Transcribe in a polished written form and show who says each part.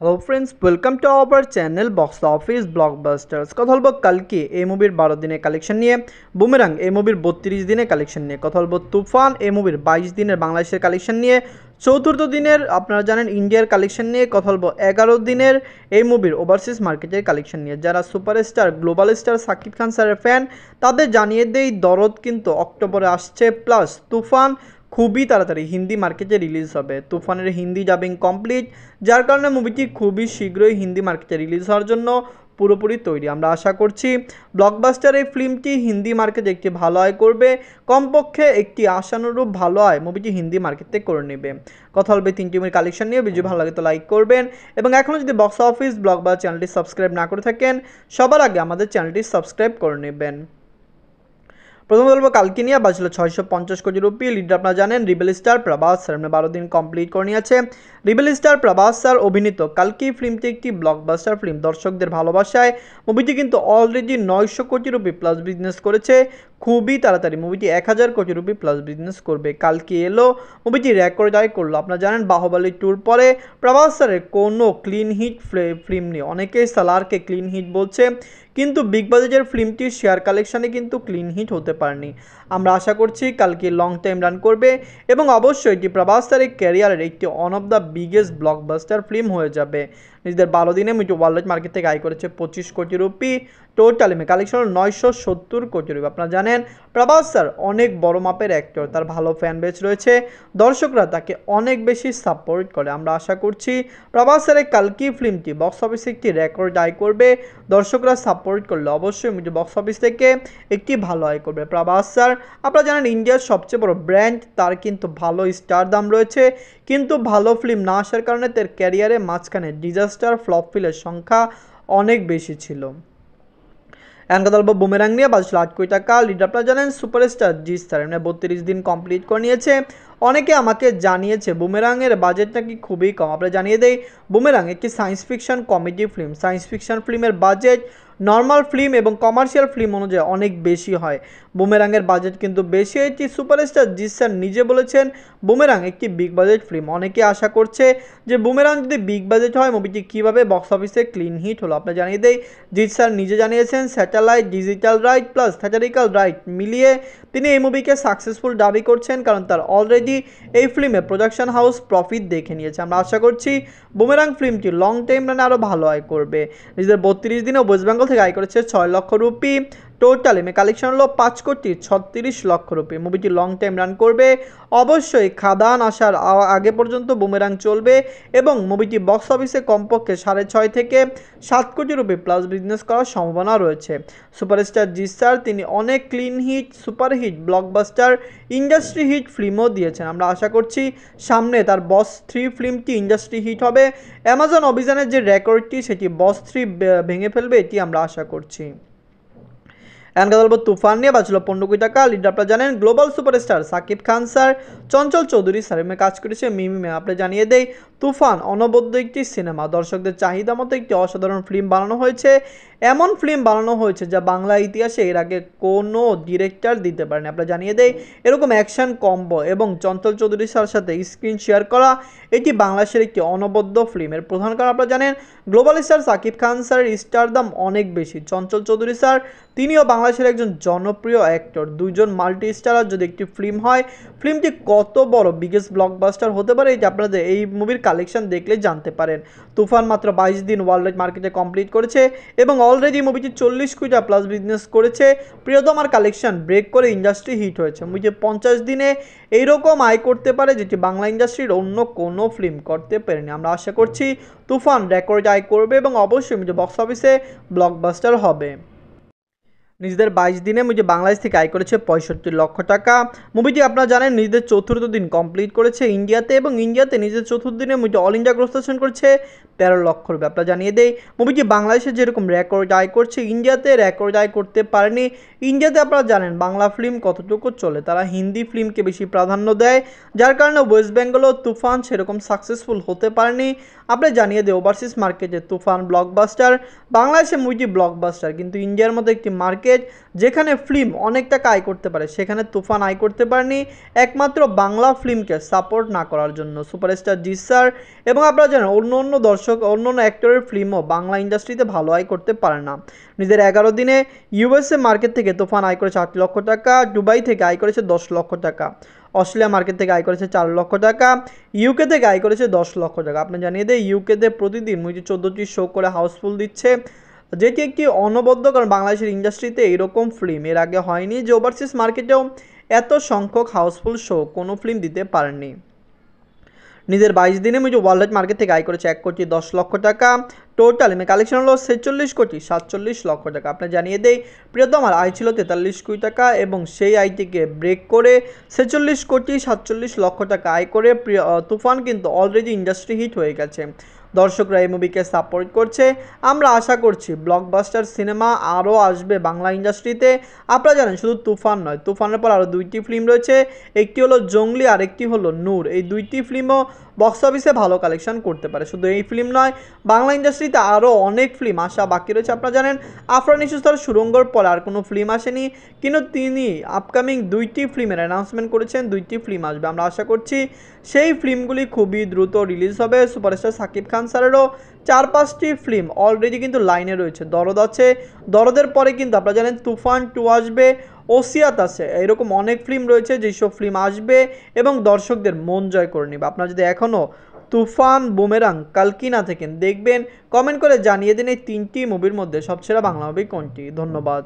Speaker 1: Hello friends, welcome to our channel box office blockbusters. কথা বলবো কালকে এই মুভির 12 দিনের কালেকশন নিয়ে, বুমেরাং এই মুভির 32 দিনের কালেকশন নিয়ে, কথা বলবো তুফান এই মুভির 22 দিনের বাংলাদেশের কালেকশন নিয়ে, চতুর্থ দিনের আপনারা জানেন ইন্ডিয়ার কালেকশন নিয়ে, কথা বলবো 11 দিনের এই মুভির ওভারসিজ মার্কেটের কালেকশন নিয়ে। যারা superstar global star Shakib Khan স্যারের ফ্যান তাদের জানিয়ে দেই দরদ কিন্তু অক্টোবরে আসছে, প্লাস তুফান খুবই তাড়াতাড়ি হিন্দি মার্কেটে রিলিজ হবে। তুফানের হিন্দি ডাবিং কমপ্লিট, যার কারণে মুভিটি খুবই শীঘ্রই হিন্দি মার্কেটে রিলিজ হওয়ার জন্য পুরোপুরি তৈরি। আমরা আশা করছি ব্লকবাস্টার এই ফিল্মটি হিন্দি মার্কেটে একটি ভালো আয় করবে, কমপক্ষে একটি আশানুরূপ ভালো আয় মুভিটি হিন্দি মার্কেটে করে নেবে। কথা বলবে তিনটি মুভির কালেকশন নিয়ে। ভিডিও ভালো লাগে তো লাইক করবেন, এবং এখনও যদি বক্স অফিস ব্লকবাস্টার চ্যানেলটি সাবস্ক্রাইব না করে থাকেন সবার আগে আমাদের চ্যানেলটি সাবস্ক্রাইব করে নেবেন। প্রথম বলবো কালকে নিয়ে বাজল 650 কোটি রুপি। লিডার আপনারা জানেন রিবেল স্টার প্রভাস স্যার 12 দিন কমপ্লিট করে নিয়েছে। রিবেল স্টার প্রভাস স্যার অভিনীত কালকি ফিল্মটি একটি ব্লকবাস্টার ফিল্ম। দর্শকদের ভালোবাসায় মুভিটি কিন্তু অলরেডি 900 কোটি রুপি প্লাস বিজনেস করেছে। খুবই তাড়াতাড়ি মুভিটি 1000 কোটি রুপি প্লাস বিজনেস করবে। কালকে এলো মুভিটি রেকর্ড আয় করলো। আপনারা জানেন বাহুবলী টুর পরে প্রভাস স্যারের কোনো ক্লিন হিট ফিল্ম নেই। অনেকেই সালারকে ক্লিন হিট বলছে, কিন্তু বিগ বাজেটের ফিল্মটির শেয়ার কালেকশানে কিন্তু ক্লিন হিট হতে পারেনি। আমরা আশা করছি কালকে লং টাইম রান করবে, এবং অবশ্যই এটি প্রভাস স্যারের ক্যারিয়ারের একটি one of the biggest blockbuster film হয়ে যাবে। নিজেদের 12 দিনে মুভি ওয়ার্ল্ড মার্কেট থেকে আয় করেছে 25 কোটি রুপি। টোটাল কালেকশন 970 কোটি রুপি। আপনারা জানেন প্রভাস স্যার অনেক বড় মাপের অ্যাক্টর, তার ভালো ফ্যান বেস রয়েছে, দর্শকরা তাকে অনেক বেশি সাপোর্ট করে। আমরা আশা করছি প্রভাস স্যারের কালকি ফিল্মটি বক্স অফিসে একটি রেকর্ড আয় করবে। দর্শকরা সাপোর্ট করলে অবশ্যই মুভি বক্স অফিস থেকে একটি ভালো আয় করবে। প্রভাস স্যার আপনারা জানেন ইন্ডিয়ার সবচেয়ে বড় ব্র্যান্ড, তার কিন্তু ভালো স্টার দাম রয়েছে, কিন্তু ভালো ফিল্ম না আসার কারণে তার ক্যারিয়ারে মাঝখানে ডিজাস্টার ফ্লপ ফিল্মের সংখ্যা অনেক বেশি ছিল। এখনকার বলবো বুমেরাং নিয়ে বাজল 8 কোটি টাকা। লিড আপনারা জানেন সুপারস্টার জিৎ স্যার 32 দিন কমপ্লিট করে নিয়েছে। অনেকে আমাকে জানিয়েছে বুমেরাংয়ের বাজেট নাকি খুবই কম। আপনারা জানিয়ে দেই বুমেরাং একটি science fiction comedy film. Science fiction ফিল্মের বাজেট নর্মাল ফিল্ম এবং কমার্শিয়াল ফিল্ম অনুযায়ী অনেক বেশি হয়। বুমেরাংয়ের বাজেট কিন্তু বেশি। এটি সুপারস্টার জিৎ স্যার নিজে বলেছেন বুমেরাং একটি বিগ বাজেট ফিল্ম। অনেকে আশা করছে যে বুমেরাং যদি বিগ বাজেট হয় মুভিটি কীভাবে বক্স অফিসে ক্লিন হিট হলো। আপনারা জানিয়ে দেই জিৎ স্যার নিজে জানিয়েছেন satellite, digital right plus theatrical right মিলিয়ে তিনি এই মুভিকে সাকসেসফুল দাবি করছেন, কারণ তার অলরেডি এই ফিল্মে প্রোডাকশন হাউস প্রফিট দেখে নিয়েছে। আমরা আশা করছি বুমেরাং ফিল্মটি লং টাইম রানে আরও ভালো আয় করবে। নিজেদের 32 দিনে ওয়েস্ট বেঙ্গল থেকে আয় করেছে 6 লক্ষ রুপি। টোটাল কালেকশন হলো 5 কোটি 36 লক্ষ রুপি। মুভিটি লং টাইম রান করবে। অবশ্যই খাদান আসার আগে পর্যন্ত বুমেরাং চলবে, এবং মুভিটি বক্স অফিসে কমপক্ষে 6.5 থেকে 7 কোটি রুপি প্লাস বিজনেস করার সম্ভাবনা রয়েছে। সুপারস্টার জিৎ স্যার তিনি অনেক clean hit, super hit, blockbuster, industry hit ফিল্মও দিয়েছেন। আমরা আশা করছি সামনে তার বস 3 ফিল্মটি ইন্ডাস্ট্রি হিট হবে। অ্যামাজন অভিযানের যে রেকর্ডটি সেটি বস 3 ভেঙে ফেলবে, এটি আমরা আশা করছি। এখনকার বলবো তুফান নিয়ে বাজল 15 কোটি টাকা। লিডার আপনারা জানেন global superstar Shakib Khan sir, Chanchal Chowdhury sir কাজ করেছে মিমিমে। আপনারা জানিয়ে দেই তুফান অনবদ্য একটি সিনেমা। দর্শকদের চাহিদা মতো একটি অসাধারণ ফিল্ম বানানো হয়েছে। এমন ফিল্ম বানানো হয়েছে যা বাংলা ইতিহাসে এর আগে কোনো ডিরেক্টর দিতে পারেনি। আপনারা জানিয়ে দেই এরকম অ্যাকশন কম্বো এবং চঞ্চল চৌধুরী স্যার সাথে স্ক্রিন শেয়ার করা এটি বাংলাদেশের একটি অনবদ্য ফিল্মের প্রধান কারণ আপনারা জানেন গ্লোবাল স্টার সাকিব খান স্যারের স্টার দাম অনেক বেশি। চঞ্চল চৌধুরী স্যার তিনিও বাংলাদেশের একজন জনপ্রিয় অ্যাক্টর। দুইজন মাল্টি স্টারার যদি একটি ফিল্ম হয়, ফিল্মটি কত বড় বিগেস্ট ব্লকবাস্টার হতে পারে এটি আপনাদের এই মুভির কালেকশন দেখলে জানতে পারেন। তুফান মাত্র 22 দিন ওয়ার্ল্ড মার্কেটে কমপ্লিট করেছে, এবং অলরেডি মুভিটি 40 কোটি প্লাস বিজনেস করেছে। প্রিয়তমার কালেকশন ব্রেক করে ইন্ডাস্ট্রি হিট হয়েছে। মুভিটি 50 দিনে এইরকম আয় করতে পারে যেটি বাংলা ইন্ডাস্ট্রির অন্য কোনো ফিল্ম করতে পারেনি। আমরা আশা করছি তুফান রেকর্ড আয় করবে, এবং অবশ্যই মুভিটি বক্স অফিসে ব্লকবাস্টার হবে। নিজেদের 22 দিনে মুভি বাংলাদেশ থেকে আয় করেছে 65 লক্ষ টাকা। মুভিটি আপনারা জানেন নিজেদের চতুর্থ দিন কমপ্লিট করেছে ইন্ডিয়াতে, এবং ইন্ডিয়াতে নিজেদের চতুর্থ দিনে মুভিটি অল ইন্ডিয়া গ্রোস স্টেশন করেছে 13 লক্ষ রুপি। আপনারা জানিয়ে দেই মুভিটি বাংলাদেশে যেরকম রেকর্ড আয় করছে ইন্ডিয়াতে রেকর্ড আয় করতে পারেনি। ইন্ডিয়াতে আপনারা জানেন বাংলা ফিল্ম কতটুকু চলে, তারা হিন্দি ফিল্মকে বেশি প্রাধান্য দেয়, যার কারণে ওয়েস্ট বেঙ্গলও তুফান সেরকম সাকসেসফুল হতে পারেনি। আপনি জানিয়ে দেয় ওভারসিজ মার্কেটে তুফান ব্লকবাস্টার, বাংলাদেশে মুভিটি ব্লকবাস্টার, কিন্তু ইন্ডিয়ার মতো একটি মার্কেট মার্কেট, যেখানে ফিল্ম অনেক টাকা আয় করতে পারে, সেখানে তুফান আয় করতে পারেনি একমাত্র বাংলা ফিল্মকে সাপোর্ট না করার জন্য। সুপারস্টার জিৎ স্যার এবং আপনারা জানেন অন্য দর্শক অন্য অ্যাক্টরের ফিল্মও বাংলা ইন্ডাস্ট্রিতে ভালো আয় করতে পারে না। নিজের 11 দিনে ইউএসএ মার্কেট থেকে তুফান আয় করেছে 8 লক্ষ টাকা, দুবাই থেকে আয় করেছে 10 লক্ষ টাকা, অস্ট্রেলিয়া মার্কেট থেকে আয় করেছে 4 লক্ষ টাকা, ইউকে থেকে আয় করেছে 10 লক্ষ টাকা। আপনি জানিয়ে দেয় ইউকেতে প্রতিদিন মুভি 14টি শো করে হাউসফুল দিচ্ছে, যেটি একটি অনবদ্য, কারণ বাংলাদেশের ইন্ডাস্ট্রিতে এরকম ফিল্ম এর আগে হয়নি যে ওভারসিজ মার্কেটেও এত সংখ্যক হাউসফুল শো কোনো ফিল্ম দিতে পারেনি। নিজের 22 দিনে মুভি ওয়ার্ল্ড মার্কেট থেকে আয় করেছে 1 কোটি 10 লক্ষ টাকা, টোটাল কালেকশন হলো 46 কোটি 47 লক্ষ টাকা। আপনি জানিয়ে দেই প্রিয়তমার আয় ছিল 43 কোটি টাকা এবং সেই আয়টিকে ব্রেক করে 46 কোটি 47 লক্ষ টাকা আয় করে তুফান কিন্তু অলরেডি ইন্ডাস্ট্রি হিট হয়ে গেছে। দর্শকরা এই মুভিকে সাপোর্ট করছে, আমরা আশা করছি ব্লকবাস্টার সিনেমা আরও আসবে বাংলা ইন্ডাস্ট্রিতে। আপনারা জানেন শুধু তুফান নয়, তুফানের পর আরও 2টি ফিল্ম রয়েছে, একটি হলো জঙ্গলি আর একটি হলো নূর। এই 2টি ফিল্মও বক্স অফিসে ভালো কালেকশন করতে পারে। শুধু এই ফিল্ম নয়, বাংলা ইন্ডাস্ট্রিতে আরও অনেক ফিল্ম আসা বাকি রয়েছে। আপনারা জানেন আফরান নিশোর সুরঙ্গর পর আর কোনো ফিল্ম আসেনি, কিন্তু তিনি আপকামিং 2টি ফিল্মের অ্যানাউন্সমেন্ট করেছেন, 2টি ফিল্ম আসবে। আমরা আশা করছি সেই ফিল্মগুলি খুবই দ্রুত রিলিজ হবে। Superstar Shakib Khan স্যারেরও 4-5টি film already কিন্তু লাইনে রয়েছে। দরদ আছে, দরদের পরে কিন্তু আপনারা জানেন তুফান 2 আসবে, ওসিয়াত আছে, এরকম অনেক ফিল্ম রয়েছে যেসব ফিল্ম আসবে এবং দর্শকদের মন জয় করে নেবে। আপনারা যদি এখনও তুফান, বুমেরাং, কালকি না থাকেন দেখবেন, কমেন্ট করে জানিয়ে দিন এই 3টি মুভির মধ্যে সবচেয়ে বাংলা মুভি কোনটি। ধন্যবাদ।